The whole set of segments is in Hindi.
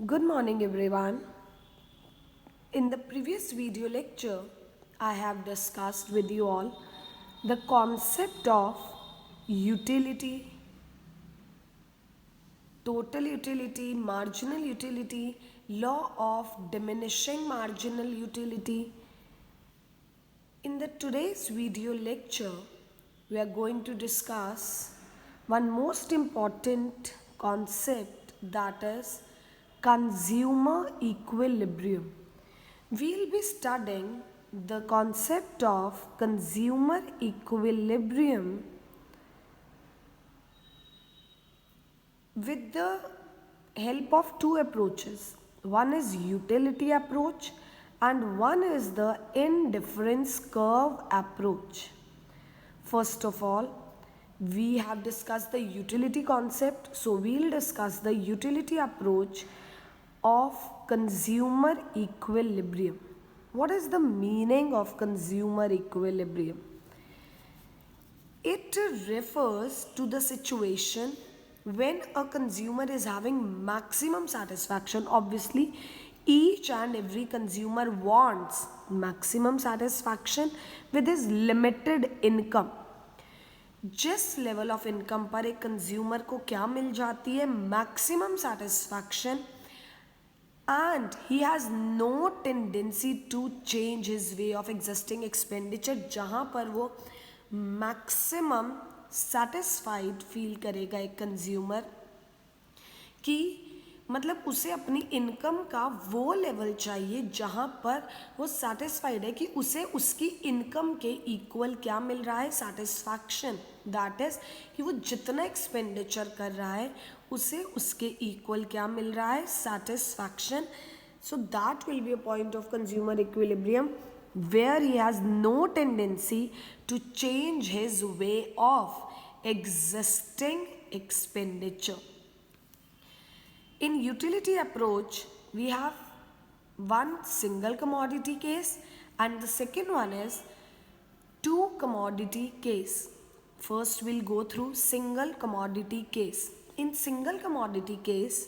Good morning, everyone. In the previous video lecture, I have discussed with you all the concept of utility, total utility, marginal utility, law of diminishing marginal utility. In the today's video lecture, we are going to discuss one most important concept, that is consumer equilibrium. We'll be studying the concept of consumer equilibrium with the help of two approaches. One is utility approach and one is the indifference curve approach. First of all, we have discussed the utility concept, so we'll discuss the utility approach of consumer equilibrium. What is the meaning of consumer equilibrium? It refers to the situation when a consumer is having maximum satisfaction. Obviously, each and every consumer wants maximum satisfaction with his limited income. जिस लेवल ऑफ इनकम पर एक कंज्यूमर को क्या मिल जाती है, maximum satisfaction, and he has no tendency to change his way of existing expenditure, जहाँ पर वो मैक्सिमम सेटिस्फाइड फील करेगा एक कंज्यूमर कि मतलब उसे अपनी इनकम का वो लेवल चाहिए जहाँ पर वो सेटिस्फाइड है कि उसे उसकी इनकम के इक्वल क्या मिल रहा है, सेटिस्फैक्शन, दैट इज़ कि वो जितना एक्सपेंडिचर कर रहा है उसे उसके इक्वल क्या मिल रहा है, satisfaction. So that will be a point of consumer equilibrium where he has no tendency to change his way of existing expenditure. In utility approach, we have one single commodity case and the second one is two commodity case. First we'll go through single commodity case. In single commodity case,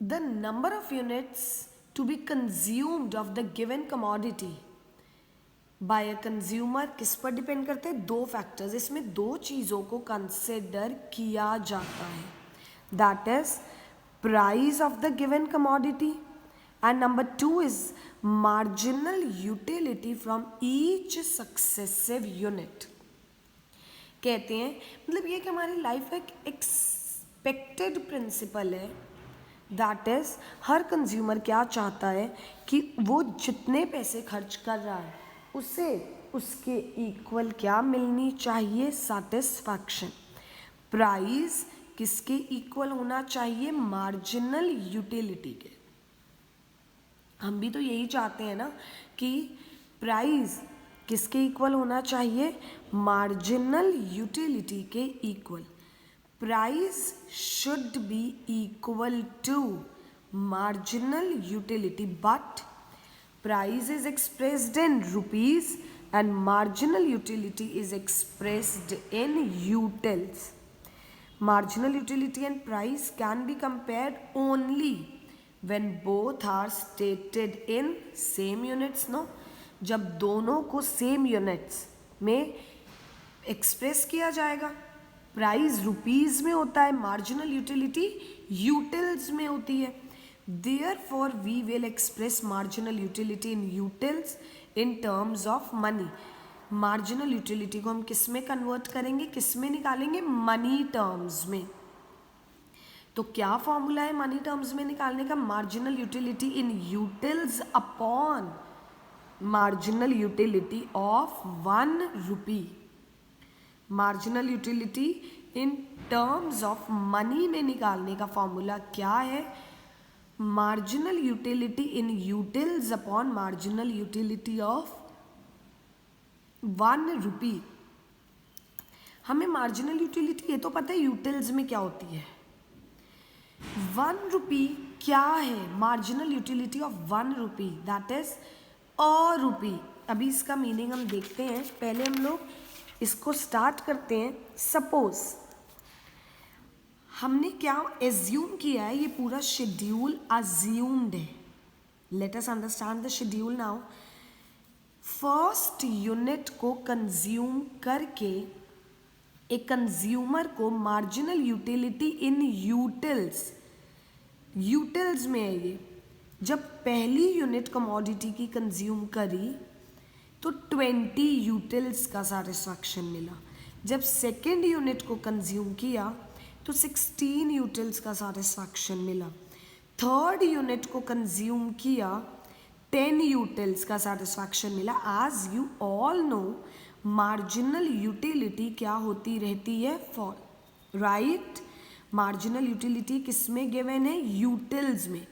the number of units to be consumed of the given commodity by a consumer किस पर डिपेंड करते हैं, दो फैक्टर्स. इसमें दो चीज़ों को कंसिडर किया जाता है, that is price of the given commodity and number two is marginal utility from each successive unit. कहते हैं मतलब ये कि हमारी लाइफ एक एक्सपेक्टेड प्रिंसिपल है, दैट इज हर कंज्यूमर क्या चाहता है कि वो जितने पैसे खर्च कर रहा है उसे उसके इक्वल क्या मिलनी चाहिए, सेटिस्फैक्शन. प्राइस किसके इक्वल होना चाहिए, मार्जिनल यूटिलिटी के. हम भी तो यही चाहते हैं ना कि प्राइस किसके इक्वल होना चाहिए, मार्जिनल यूटिलिटी के equal. Price should be equal to marginal utility, but price is expressed in rupees and marginal utility is expressed in utils. Marginal utility and price can be compared only when both are stated in same units. No, जब दोनों को same units में express किया जाएगा. प्राइस रुपीज़ में होता है, मार्जिनल यूटिलिटी यूटिल्स में होती है. Therefore, we will express marginal utility in utils in terms of money. Marginal utility को हम किस में कन्वर्ट करेंगे, किस में निकालेंगे, मनी टर्म्स में. तो क्या फॉर्मूला है मनी टर्म्स में निकालने का, marginal utility in utils upon marginal utility of 1 rupee. Marginal utility in terms of money में निकालने का फॉर्मूला क्या है, marginal utility in utils upon marginal utility of 1 रुपी. हमें मार्जिनल यूटिलिटी ये तो पता है यूटिल्स में क्या होती है. 1 रुपी क्या है, marginal utility of 1 rupee, that is a rupee. अभी इसका मीनिंग हम देखते हैं, पहले हम लोग इसको स्टार्ट करते हैं. सपोज हमने क्या एज्यूम किया है, ये पूरा शेड्यूल अज्यूम्ड है. Let us understand the schedule now. First unit को कंज्यूम करके एक कंज्यूमर को मार्जिनल यूटिलिटी इन यूटिल्स में है ये. जब पहली यूनिट कमोडिटी की कंज्यूम करी तो 20 यूटिल्स का सेटिस्फैक्शन मिला. जब सेकेंड यूनिट को कंज्यूम किया तो 16 यूटिल्स का सेटिस्फैक्शन मिला. थर्ड यूनिट को कंज्यूम किया 10 यूटिल्स का सेटिस्फैक्शन मिला. As you all know marginal utility क्या होती रहती है, फॉल, राइट. मार्जिनल यूटिलिटी किस में गिवन है, यूटिल्स में.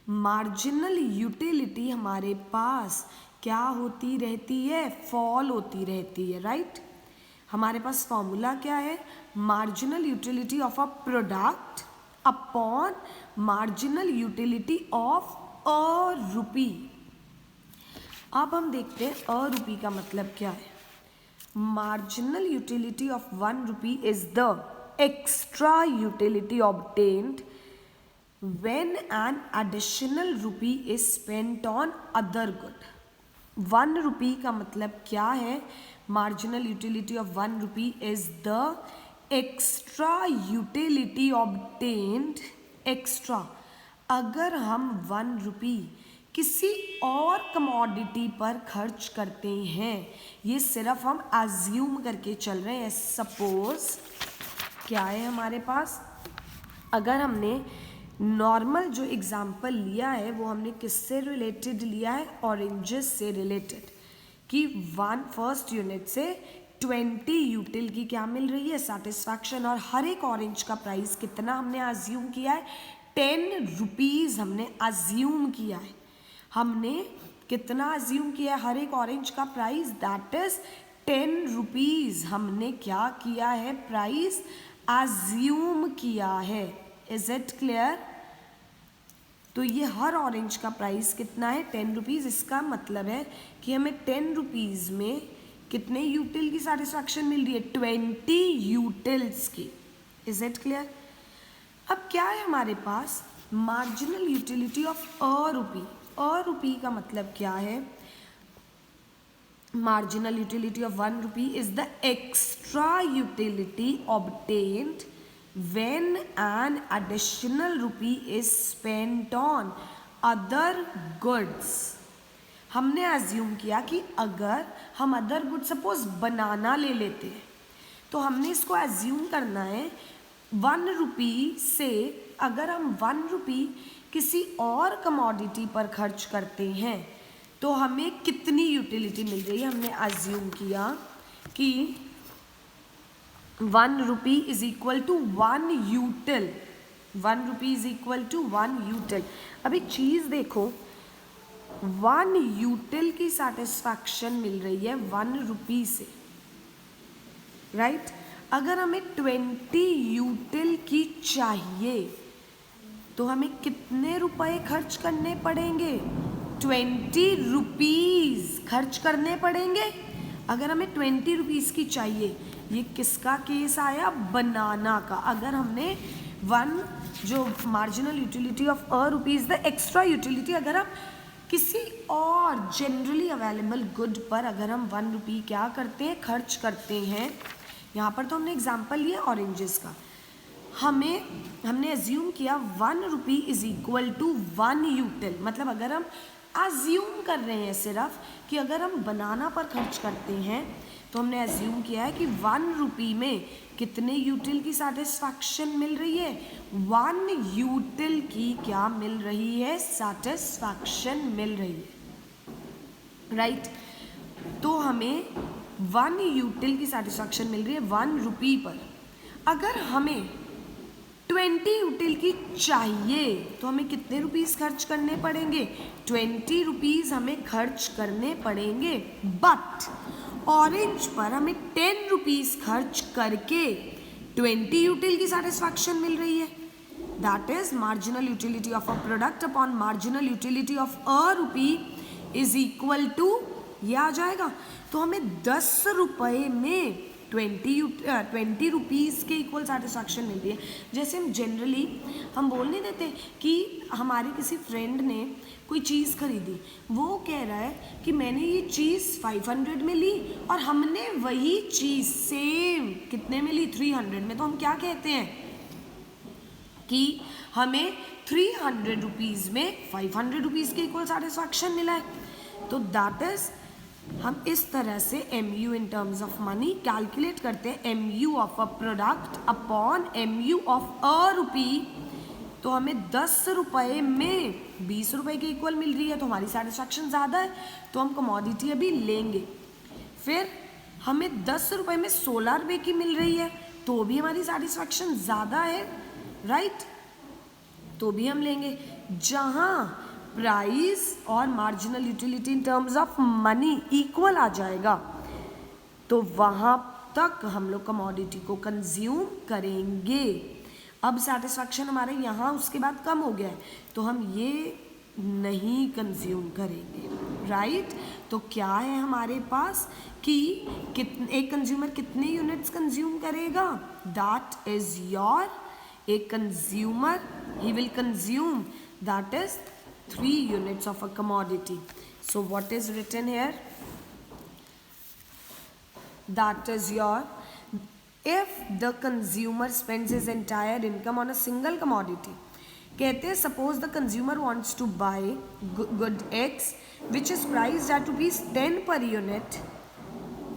मार्जिनल यूटिलिटी हमारे पास क्या होती रहती है, फॉल होती रहती है, राइट. हमारे पास फॉर्मूला क्या है, marginal utility of a product upon marginal utility of a rupee. अब हम देखते हैं अ रुपी का मतलब क्या है. Marginal utility of 1 rupee is the extra utility obtained when an additional rupee is spent on other good. 1 rupee का मतलब क्या है, marginal utility of 1 rupee is the extra utility obtained. extra अगर हम 1 rupee किसी और कमोडिटी पर खर्च करते हैं, ये सिर्फ हम अज्यूम करके चल रहे हैं. सपोज क्या है हमारे पास, अगर हमने नॉर्मल जो एग्जाम्पल लिया है वो हमने किससे रिलेटेड लिया है, ऑरेंजेस से रिलेटेड, कि फर्स्ट यूनिट से 20 यूटिल की क्या मिल रही है, सेटिस्फैक्शन. और हर एक ऑरेंज का प्राइस कितना हमने अज्यूम किया है, 10 रुपीज़ हमने अज्यूम किया है. हमने कितना अज्यूम किया है हर एक ऑरेंज का प्राइस, दैट इज 10 रुपीज़ हमने क्या किया है, प्राइस अज्यूम किया है. Is it clear. तो ये हर ऑरेंज का प्राइस कितना है, 10 रुपीज़. इसका मतलब है कि हमें 10 रुपीज़ में कितने यूटिल की सेटिस्फैक्शन मिल रही है, 20 यूटिल्स की. Is it clear. अब क्या है हमारे पास, marginal utility of a rupee. A rupee का मतलब क्या है, marginal utility of 1 rupee is the extra utility obtained when an additional rupee is spent on other goods. हमने अज्यूम किया कि अगर हम अदर गुड, सपोज बनाना ले लेते हैं, तो हमने इसको अज्यूम करना है 1 rupee से अगर हम 1 rupee किसी और कमोडिटी पर खर्च करते हैं तो हमें कितनी यूटिलिटी मिल रही है. हमने अज्यूम किया कि 1 rupee is equal to 1 util. 1 rupee is equal to 1 util. अब एक चीज़ देखो, 1 util की सेटिस्फैक्शन मिल रही है 1 rupee से, राइट. अगर हमें 20 util की चाहिए तो हमें कितने रुपए खर्च करने पड़ेंगे, 20 रुपीज़ खर्च करने पड़ेंगे. अगर हमें 20 रुपीज़ की चाहिए, ये किसका केस आया, बनाना का. अगर हमने 1 जो marginal utility of a rupees the extra utility, अगर हम किसी और जनरली अवेलेबल गुड पर अगर हम 1 rupee क्या करते हैं, खर्च करते हैं. यहाँ पर तो हमने एग्जाम्पल लिया ऑरेंजेस का. हमने अज्यूम किया 1 rupee is equal to 1 util. मतलब अगर हम अज्यूम कर रहे हैं सिर्फ कि अगर हम बनाना पर खर्च करते हैं तो हमने अज्यूम किया है कि 1 rupee में कितने यूटिल की सेटिस्फैक्शन मिल रही है, 1 यूटिल की क्या मिल रही है, सेटिस्फैक्शन मिल रही है, राइट. तो हमें 1 यूटिल की सेटिस्फैक्शन मिल रही है 1 rupee पर. अगर हमें 20 यूटिल की चाहिए तो हमें कितने रुपीज़ खर्च करने पड़ेंगे, 20 रुपीज़ हमें खर्च करने पड़ेंगे. बट ऑरेंज पर हमें 10 रुपीज़ खर्च करके 20 यूटिल की सेटिस्फैक्शन मिल रही है. That is marginal utility of a product upon marginal utility of a rupee is equal to, ये आ जाएगा. तो हमें 10 रुपये में 20 रुपीज़ के इक्वल सेटिस्फैक्शन मिल रही है। जैसे हम जनरली हम बोल नहीं देते कि हमारे किसी फ्रेंड ने कोई चीज़ खरीदी, वो कह रहा है कि मैंने ये चीज़ 500 में ली और हमने वही चीज़ सेम कितने में ली, 300 में। तो हम क्या कहते हैं कि हमें 300 रुपीज़ में 500 रुपीज़ के इक्वल सेटिस्फैक्शन मिला है। तो दैट इज़ हम इस तरह से MU in terms of money calculate करते हैं, MU of a product upon MU of a rupee. तो हमें 10 रुपये में 20 रुपये के इक्वल मिल रही है, तो हमारी सेटिस्फैक्शन ज़्यादा है, तो हम कमोडिटी अभी लेंगे। फिर हमें 10 रुपये में 16 रुपये की मिल रही है, तो भी हमारी सेटिस्फैक्शन ज़्यादा है, राइट, तो भी हम लेंगे। जहाँ प्राइस और marginal utility in terms of money equal आ जाएगा, तो वहाँ तक हम लोग कमोडिटी को कंज्यूम करेंगे। अब सेटिस्फैक्शन हमारे यहाँ उसके बाद कम हो गया है, तो हम ये नहीं कंज्यूम करेंगे, राइट। तो क्या है हमारे पास कि एक कंज्यूमर कितने यूनिट्स कंज्यूम करेगा, दैट इज योर एक consumer he will consume that is 3 units of a commodity. So what is written here, that is your, if the consumer spends his entire income on a single commodity, कहते हैं suppose the consumer wants to buy good X which is priced at ₹10 per unit,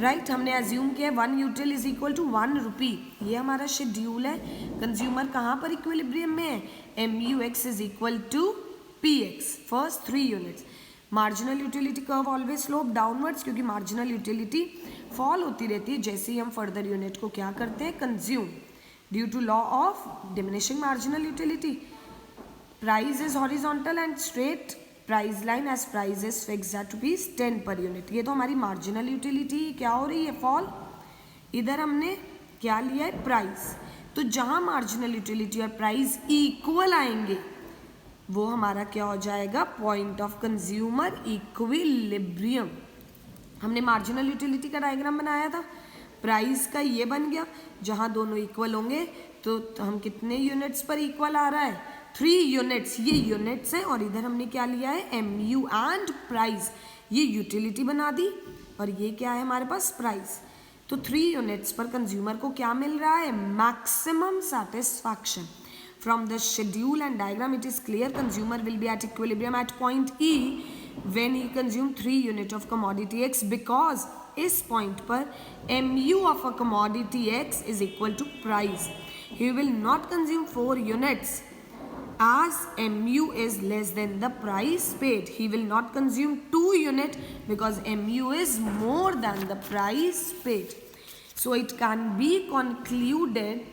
right, हमने एज्यूम किया 1 यूटिल इज इक्वल टू 1 रुपी, ये हमारा शेड्यूल है। कंज्यूमर कहाँ पर इक्विलिब्रियम में है, MUX is equal to PX, first 3 units. Marginal utility curve always slope downwards, क्योंकि मार्जिनल यूटिलिटी फॉल होती रहती है जैसे ही हम फर्दर यूनिट को क्या करते हैं, consume, due to law of diminishing marginal utility. Price is horizontal and straight, price line as price is fixed at ₹10 per unit. ये तो हमारी मार्जिनल यूटिलिटी क्या हो रही है, फॉल। इधर हमने क्या लिया है, प्राइस। तो जहाँ मार्जिनल यूटिलिटी और प्राइस इक्वल आएंगे वो हमारा क्या हो जाएगा, पॉइंट ऑफ कंज्यूमर इक्विलिब्रियम। हमने मार्जिनल यूटिलिटी का डायग्राम बनाया था, प्राइस का ये बन गया, जहाँ दोनों इक्वल होंगे तो हम कितने यूनिट्स पर इक्वल आ रहा है, 3 यूनिट्स, ये यूनिट्स हैं। और इधर हमने क्या लिया है, MU एंड प्राइस, ये यूटिलिटी बना दी, और ये क्या है हमारे पास, प्राइस। तो 3 यूनिट्स पर कंज्यूमर को क्या मिल रहा है, maximum satisfaction. From the schedule and diagram it is clear consumer will be at equilibrium at point E when he consume 3 unit of commodity X, because इस पॉइंट पर MU of a commodity X is equal to price. He will not consume 4 units as MU is less than the price paid. He will not consume 2 units because MU is more than the price paid. So it can be concluded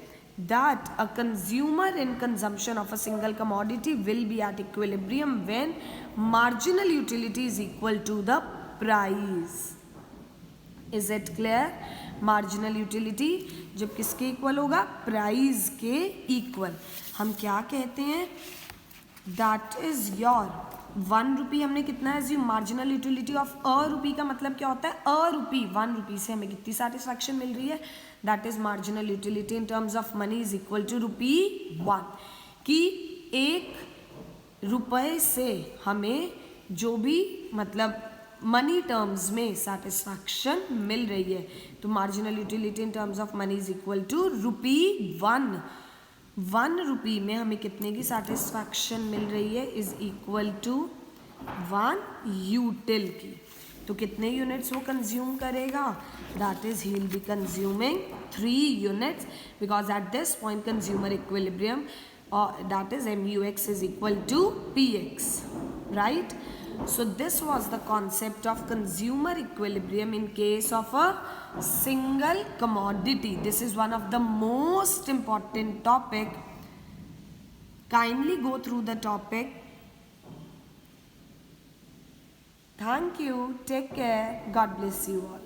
that a consumer in consumption of a single commodity will be at equilibrium when marginal utility is equal to the price. Is it clear? Marginal utility जब किसके इक्वल होगा, प्राइस के इक्वल। हम क्या कहते हैं, दैट इज योर 1 रुपी। हमने कितना assume, marginal utility of a rupee का मतलब क्या होता है, अ रुपी, 1 रुपी से हमें कितनी सेटिस्फैक्शन मिल रही है, that is marginal utility in terms of money is equal to ₹1, कि 1 रुपये से हमें जो भी मतलब मनी टर्म्स में सेटिस्फैक्शन मिल रही है, तो marginal utility in terms of money is equal to ₹1। 1 rupee में हमें कितने की सेटिस्फैक्शन मिल रही है, इज इक्वल टू 1 यूटिल की। तो कितने यूनिट्स वो कंज्यूम करेगा, that is he will be consuming 3 units, because at this point consumer equilibrium, that is MUX is equal to PX, right? So this was the concept of consumer equilibrium in case of a single commodity. This is one of the most important topic. Kindly go through the topic. Thank you. Take care. God bless you all.